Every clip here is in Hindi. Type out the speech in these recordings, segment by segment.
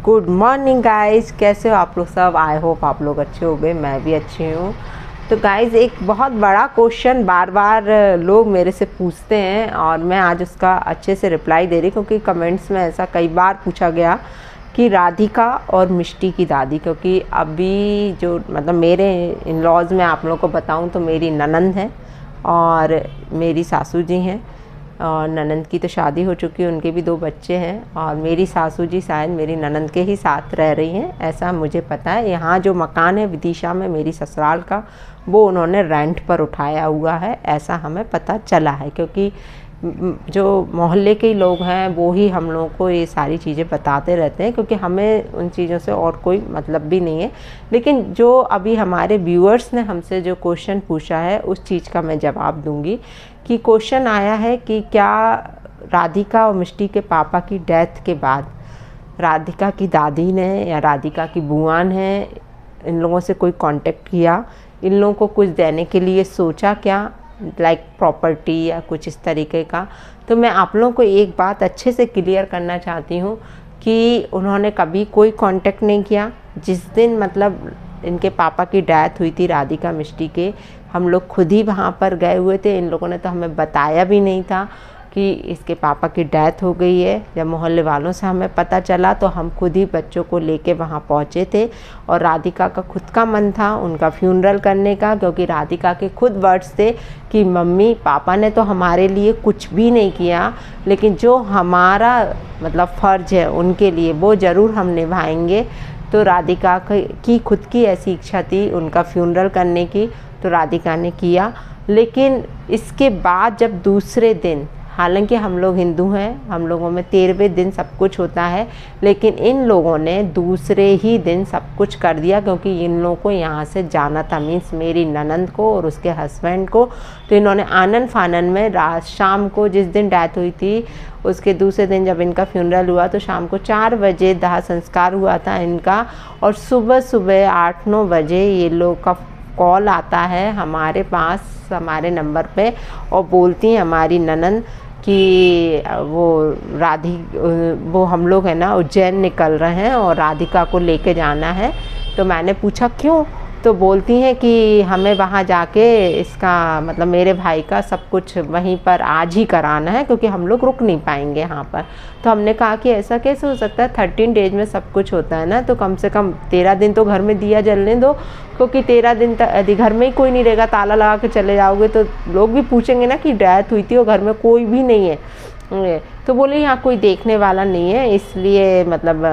गुड मॉर्निंग गाइस, कैसे हो आप लोग सब। आई होप आप लोग अच्छे हो गए, मैं भी अच्छी हूँ। तो गाइस एक बहुत बड़ा क्वेश्चन बार बार लोग मेरे से पूछते हैं और मैं आज उसका अच्छे से रिप्लाई दे रही, क्योंकि कमेंट्स में ऐसा कई बार पूछा गया कि राधिका और मिष्टी की दादी, क्योंकि अभी जो मतलब मेरे इन लॉज में आप लोगों को बताऊँ तो मेरी ननंद है और मेरी सासू जी हैं। और ननंद की तो शादी हो चुकी है, उनके भी 2 बच्चे हैं और मेरी सासू जी शायद मेरी ननंद के ही साथ रह रही हैं, ऐसा मुझे पता है। यहाँ जो मकान है विदिशा में मेरी ससुराल का, वो उन्होंने रेंट पर उठाया हुआ है, ऐसा हमें पता चला है, क्योंकि जो मोहल्ले के लोग हैं वो ही हम लोगों को ये सारी चीज़ें बताते रहते हैं, क्योंकि हमें उन चीज़ों से और कोई मतलब भी नहीं है। लेकिन जो अभी हमारे व्यूअर्स ने हमसे जो क्वेश्चन पूछा है उस चीज़ का मैं जवाब दूंगी। कि क्वेश्चन आया है कि क्या राधिका और मिष्टी के पापा की डेथ के बाद राधिका की दादी ने या राधिका की बुआ ने इन लोगों से कोई कांटेक्ट किया, इन लोगों को कुछ देने के लिए सोचा क्या, लाइक प्रॉपर्टी या कुछ इस तरीके का। तो मैं आप लोगों को एक बात अच्छे से क्लियर करना चाहती हूँ कि उन्होंने कभी कोई कांटेक्ट नहीं किया। जिस दिन मतलब इनके पापा की डेथ हुई थी राधिका मिष्टी के, हम लोग खुद ही वहाँ पर गए हुए थे। इन लोगों ने तो हमें बताया भी नहीं था कि इसके पापा की डेथ हो गई है। जब मोहल्ले वालों से हमें पता चला तो हम खुद ही बच्चों को लेके वहाँ पहुँचे थे और राधिका का खुद का मन था उनका फ्यूनरल करने का, क्योंकि राधिका के खुद वर्ड्स थे कि मम्मी पापा ने तो हमारे लिए कुछ भी नहीं किया, लेकिन जो हमारा मतलब फ़र्ज़ है उनके लिए वो ज़रूर हम निभाएंगे। तो राधिका की खुद की ऐसी इच्छा थी उनका फ्यूनरल करने की, तो राधिका ने किया। लेकिन इसके बाद जब दूसरे दिन, हालांकि हम लोग हिंदू हैं, हम लोगों में 13वें दिन सब कुछ होता है, लेकिन इन लोगों ने दूसरे ही दिन सब कुछ कर दिया, क्योंकि इन लोगों को यहाँ से जाना था, मीन्स मेरी ननंद को और उसके हस्बैंड को। तो इन्होंने आनन फानन में रात शाम को, जिस दिन डेथ हुई थी उसके दूसरे दिन जब इनका फ्यूनरल हुआ, तो शाम को 4 बजे दाह संस्कार हुआ था इनका, और सुबह सुबह 8-9 बजे ये लोग का कॉल आता है हमारे पास, हमारे नंबर पे, और बोलती हैं हमारी ननंद कि वो हम लोग है ना उज्जैन निकल रहे हैं और राधिका को लेके जाना है। तो मैंने पूछा क्यों, तो बोलती हैं कि हमें वहाँ जाके इसका मतलब मेरे भाई का सब कुछ वहीं पर आज ही कराना है, क्योंकि हम लोग रुक नहीं पाएंगे यहाँ पर। तो हमने कहा कि ऐसा कैसे हो सकता है, 13 डेज में सब कुछ होता है ना, तो कम से कम 13 दिन तो घर में दिया जलने दो, क्योंकि 13 दिन तक यदि घर में ही कोई नहीं रहेगा, ताला लगा के चले जाओगे तो लोग भी पूछेंगे ना कि डेथ हुई थी और घर में कोई भी नहीं है। तो बोले यहाँ कोई देखने वाला नहीं है, इसलिए मतलब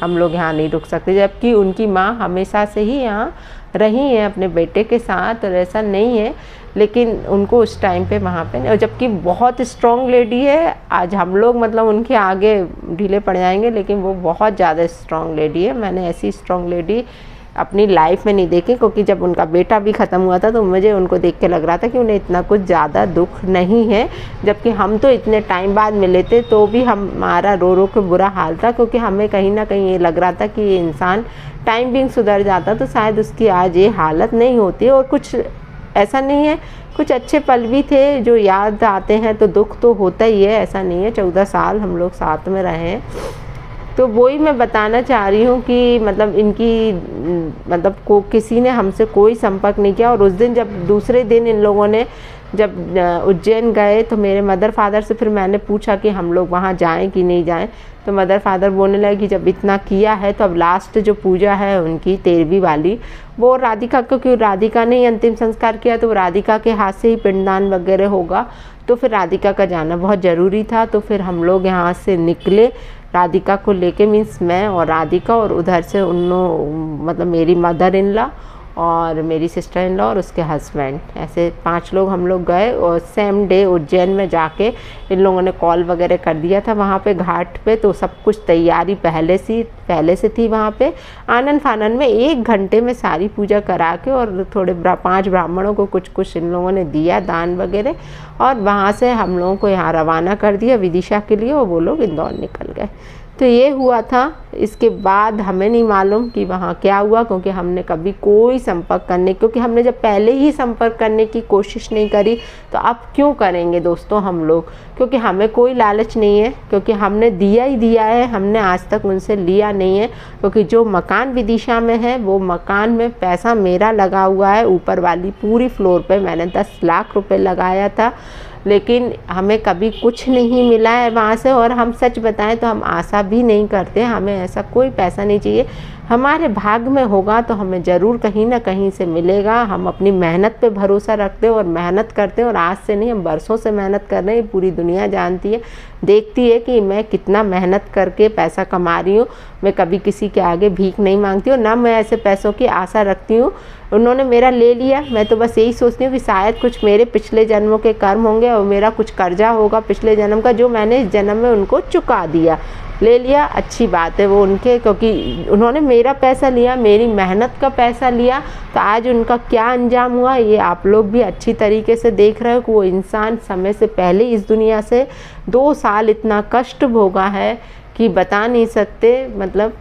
हम लोग यहाँ नहीं रुक सकते। जबकि उनकी माँ हमेशा से ही यहाँ रही है अपने बेटे के साथ, और ऐसा नहीं है, लेकिन उनको उस टाइम पे वहाँ पे, और जबकि बहुत स्ट्रॉन्ग लेडी है। आज हम लोग मतलब उनके आगे ढीले पड़ जाएंगे, लेकिन वो बहुत ज़्यादा स्ट्रॉन्ग लेडी है। मैंने ऐसी स्ट्रॉन्ग लेडी अपनी लाइफ में नहीं देखी, क्योंकि जब उनका बेटा भी ख़त्म हुआ था तो मुझे उनको देख के लग रहा था कि उन्हें इतना कुछ ज़्यादा दुख नहीं है। जबकि हम तो इतने टाइम बाद मिले थे तो भी हमारा रो रो के बुरा हाल था, क्योंकि हमें कहीं ना कहीं ये लग रहा था कि ये इंसान टाइम बिंग सुधर जाता तो शायद उसकी आज ये हालत नहीं होती। और कुछ ऐसा नहीं है, कुछ अच्छे पल भी थे जो याद आते हैं, तो दुख तो होता ही है, ऐसा नहीं है। 14 साल हम लोग साथ में रहे हैं, तो वही मैं बताना चाह रही हूँ कि मतलब इनकी मतलब किसी ने हमसे कोई संपर्क नहीं किया। और उस दिन जब दूसरे दिन इन लोगों ने जब उज्जैन गए तो मेरे मदर फादर से फिर मैंने पूछा कि हम लोग वहाँ जाएं कि नहीं जाएं, तो मदर फादर बोलने लगे कि जब इतना किया है तो अब लास्ट जो पूजा है उनकी 13वीं वाली, वो राधिका को, क्योंकि राधिका ने ही अंतिम संस्कार किया तो राधिका के हाथ से ही पिंडदान वगैरह होगा, तो फिर राधिका का जाना बहुत ज़रूरी था। तो फिर हम लोग यहाँ से निकले राधिका को लेके, मीन्स मैं और राधिका, और उधर से मतलब मेरी मदर इन लॉ और मेरी सिस्टर इन लॉ और उसके हस्बैंड, ऐसे 5 लोग हम लोग गए। और सेम डे उज्जैन में जाके इन लोगों ने कॉल वगैरह कर दिया था वहाँ पे घाट पे, तो सब कुछ तैयारी पहले से थी वहाँ पे। आनन फानन में 1 घंटे में सारी पूजा करा के, और थोड़े 5 ब्राह्मणों को कुछ इन लोगों ने दिया दान वगैरह, और वहाँ से हम लोगों को यहाँ रवाना कर दिया विदिशा के लिए, और वो लोग इंदौर निकल गए। तो ये हुआ था। इसके बाद हमें नहीं मालूम कि वहाँ क्या हुआ, क्योंकि हमने कभी कोई संपर्क करने, क्योंकि हमने जब पहले ही संपर्क करने की कोशिश नहीं करी तो अब क्यों करेंगे दोस्तों हम लोग, क्योंकि हमें कोई लालच नहीं है, क्योंकि हमने दिया ही दिया है, हमने आज तक उनसे लिया नहीं है। क्योंकि जो मकान विदिशा में है वो मकान में पैसा मेरा लगा हुआ है, ऊपर वाली पूरी फ्लोर पे मैंने 10 लाख रुपए लगाया था, लेकिन हमें कभी कुछ नहीं मिला है वहाँ से। और हम सच बताएं तो हम आशा भी नहीं करते, हमें ऐसा कोई पैसा नहीं चाहिए। हमारे भाग में होगा तो हमें ज़रूर कहीं ना कहीं से मिलेगा। हम अपनी मेहनत पे भरोसा रखते हैं और मेहनत करते हैं, और आज से नहीं, हम बरसों से मेहनत कर रहे हैं। पूरी दुनिया जानती है, देखती है कि मैं कितना मेहनत करके पैसा कमा रही हूँ। मैं कभी किसी के आगे भीख नहीं मांगती हूँ, ना मैं ऐसे पैसों की आशा रखती हूँ। उन्होंने मेरा ले लिया, मैं तो बस यही सोचती हूँ कि शायद कुछ मेरे पिछले जन्मों के कर्म होंगे और मेरा कुछ कर्जा होगा पिछले जन्म का, जो मैंने इस जन्म में उनको चुका दिया। ले लिया, अच्छी बात है वो उनके, क्योंकि उन्होंने मेरा पैसा लिया, मेरी मेहनत का पैसा लिया। तो आज उनका क्या अंजाम हुआ ये आप लोग भी अच्छी तरीके से देख रहे हो कि वो इंसान समय से पहले इस दुनिया से 2 साल इतना कष्ट भोगा है कि बता नहीं सकते। मतलब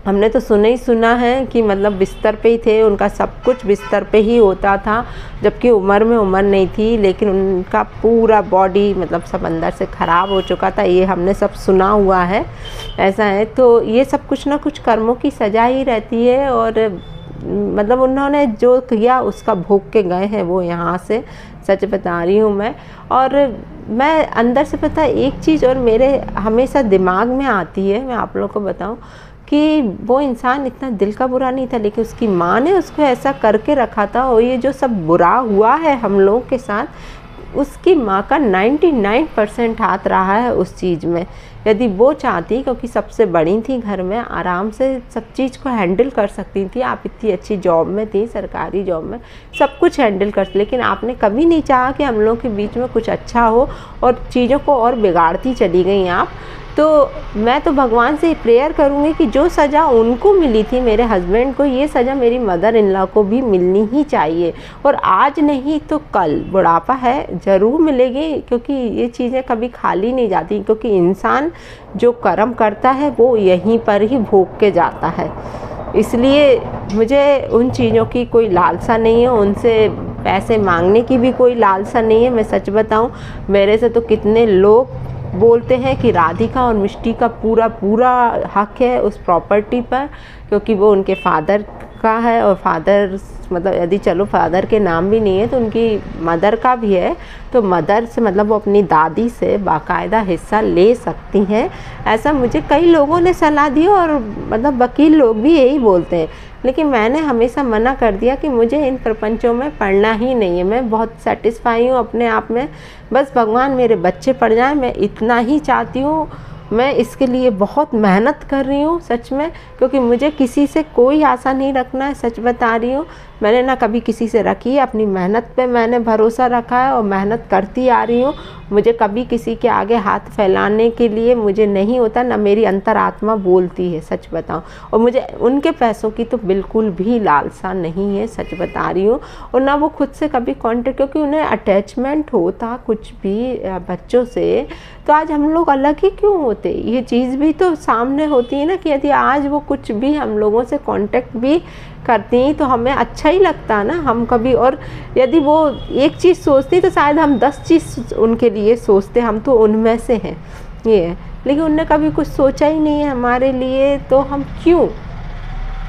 हमने तो सुना ही सुना है कि मतलब बिस्तर पे ही थे, उनका सब कुछ बिस्तर पे ही होता था, जबकि उम्र में उम्र नहीं थी, लेकिन उनका पूरा बॉडी मतलब सब अंदर से ख़राब हो चुका था। ये हमने सब सुना हुआ है, ऐसा है। तो ये सब कुछ ना कुछ कर्मों की सज़ा ही रहती है, और मतलब उन्होंने जो किया उसका भोग के गए हैं वो यहाँ से, सच बता रही हूँ मैं। और मैं अंदर से पता है एक चीज़ और मेरे हमेशा दिमाग में आती है, मैं आप लोगों को बताऊँ कि वो इंसान इतना दिल का बुरा नहीं था, लेकिन उसकी माँ ने उसको ऐसा करके रखा था। और ये जो सब बुरा हुआ है हम लोगों के साथ, उसकी माँ का 99% हाथ रहा है उस चीज़ में। यदि वो चाहती, क्योंकि सबसे बड़ी थी घर में, आराम से सब चीज़ को हैंडल कर सकती थी। आप इतनी अच्छी जॉब में थी, सरकारी जॉब में, सब कुछ हैंडल कर, लेकिन आपने कभी नहीं चाहा कि हम लोगों के बीच में कुछ अच्छा हो, और चीज़ों को और बिगाड़ती चली गई आप। तो मैं तो भगवान से प्रेयर करूँगी कि जो सज़ा उनको मिली थी, मेरे हस्बैंड को, ये सज़ा मेरी मदर इन लॉ को भी मिलनी ही चाहिए। और आज नहीं तो कल, बुढ़ापा है ज़रूर मिलेगी, क्योंकि ये चीज़ें कभी खाली नहीं जाती। क्योंकि इंसान जो कर्म करता है वो यहीं पर ही भोग के जाता है। इसलिए मुझे उन चीज़ों की कोई लालसा नहीं है, उनसे पैसे मांगने की भी कोई लालसा नहीं है। मैं सच बताऊँ, मेरे से तो कितने लोग बोलते हैं कि राधिका और मिष्टी का पूरा हक है उस प्रॉपर्टी पर, क्योंकि वो उनके फादर का है, और फादर मतलब यदि चलो फादर के नाम भी नहीं है तो उनकी मदर का भी है। तो मदर से मतलब वो अपनी दादी से बाकायदा हिस्सा ले सकती हैं, ऐसा मुझे कई लोगों ने सलाह दी, और मतलब वकील लोग भी यही बोलते हैं। लेकिन मैंने हमेशा मना कर दिया कि मुझे इन प्रपंचों में पढ़ना ही नहीं है। मैं बहुत सेटिस्फाई हूँ अपने आप में, बस भगवान मेरे बच्चे पढ़ जाएं, मैं इतना ही चाहती हूँ। मैं इसके लिए बहुत मेहनत कर रही हूँ सच में, क्योंकि मुझे किसी से कोई आशा नहीं रखना है, सच बता रही हूँ। मैंने ना कभी किसी से रखी है, अपनी मेहनत पे मैंने भरोसा रखा है और मेहनत करती आ रही हूँ। मुझे कभी किसी के आगे हाथ फैलाने के लिए मुझे नहीं होता, ना मेरी अंतरात्मा बोलती है, सच बताऊँ। और मुझे उनके पैसों की तो बिल्कुल भी लालसा नहीं है, सच बता रही हूँ। और ना वो खुद से कभी कॉन्टेक्ट, क्योंकि उन्हें अटैचमेंट होता कुछ भी बच्चों से, तो आज हम लोग अलग ही क्यों होते। ये चीज़ भी तो सामने होती है ना, कि यदि आज वो कुछ भी हम लोगों से कांटेक्ट भी करती तो हमें अच्छा ही लगता है ना, हम कभी। और यदि वो एक चीज़ सोचती तो शायद हम 10 चीज़ उनके लिए सोचते, हम तो उनमें से हैं ये है। लेकिन उनने कभी कुछ सोचा ही नहीं है हमारे लिए, तो हम क्यों,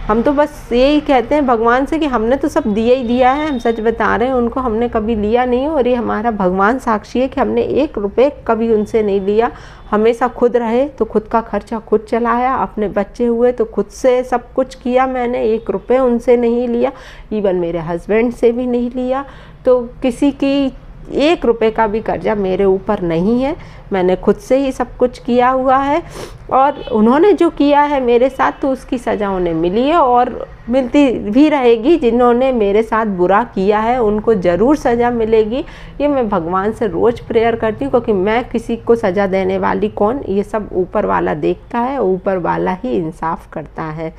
हम तो बस यही कहते हैं भगवान से कि हमने तो सब दिया ही दिया है। हम सच बता रहे हैं, उनको हमने कभी लिया नहीं, और ये हमारा भगवान साक्षी है कि हमने 1 रुपये कभी उनसे नहीं लिया। हमेशा खुद रहे तो खुद का खर्चा खुद चलाया, अपने बच्चे हुए तो खुद से सब कुछ किया। मैंने 1 रुपये उनसे नहीं लिया, इवन मेरे हस्बैंड से भी नहीं लिया। तो किसी की 1 रुपये का भी कर्जा मेरे ऊपर नहीं है, मैंने खुद से ही सब कुछ किया हुआ है। और उन्होंने जो किया है मेरे साथ, तो उसकी सज़ा उन्हें मिली है और मिलती भी रहेगी। जिन्होंने मेरे साथ बुरा किया है उनको ज़रूर सज़ा मिलेगी, ये मैं भगवान से रोज़ प्रेयर करती हूँ। क्योंकि मैं किसी को सज़ा देने वाली कौन, ये सब ऊपर वाला देखता है, ऊपर वाला ही इंसाफ करता है।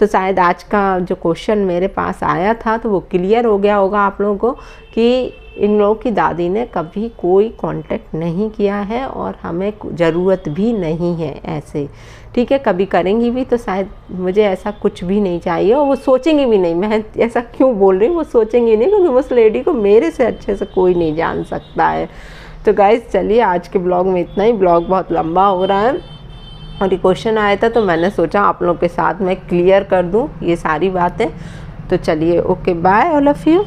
तो शायद आज का जो क्वेश्चन मेरे पास आया था तो वो क्लियर हो गया होगा आप लोगों को कि इन लोगों की दादी ने कभी कोई कांटेक्ट नहीं किया है और हमें ज़रूरत भी नहीं है ऐसे, ठीक है। कभी करेंगी भी तो शायद मुझे ऐसा कुछ भी नहीं चाहिए, और वो सोचेंगी भी नहीं। मैं ऐसा क्यों बोल रही हूँ, वो सोचेंगी नहीं, क्योंकि उस लेडी को मेरे से अच्छे से कोई नहीं जान सकता है। तो गाइज़ चलिए आज के ब्लॉग में इतना ही। ब्लॉग बहुत लंबा हो रहा है और ये क्वेश्चन आया था तो मैंने सोचा आप लोगों के साथ मैं क्लियर कर दूँ ये सारी बातें। तो चलिए, okay bye all of you.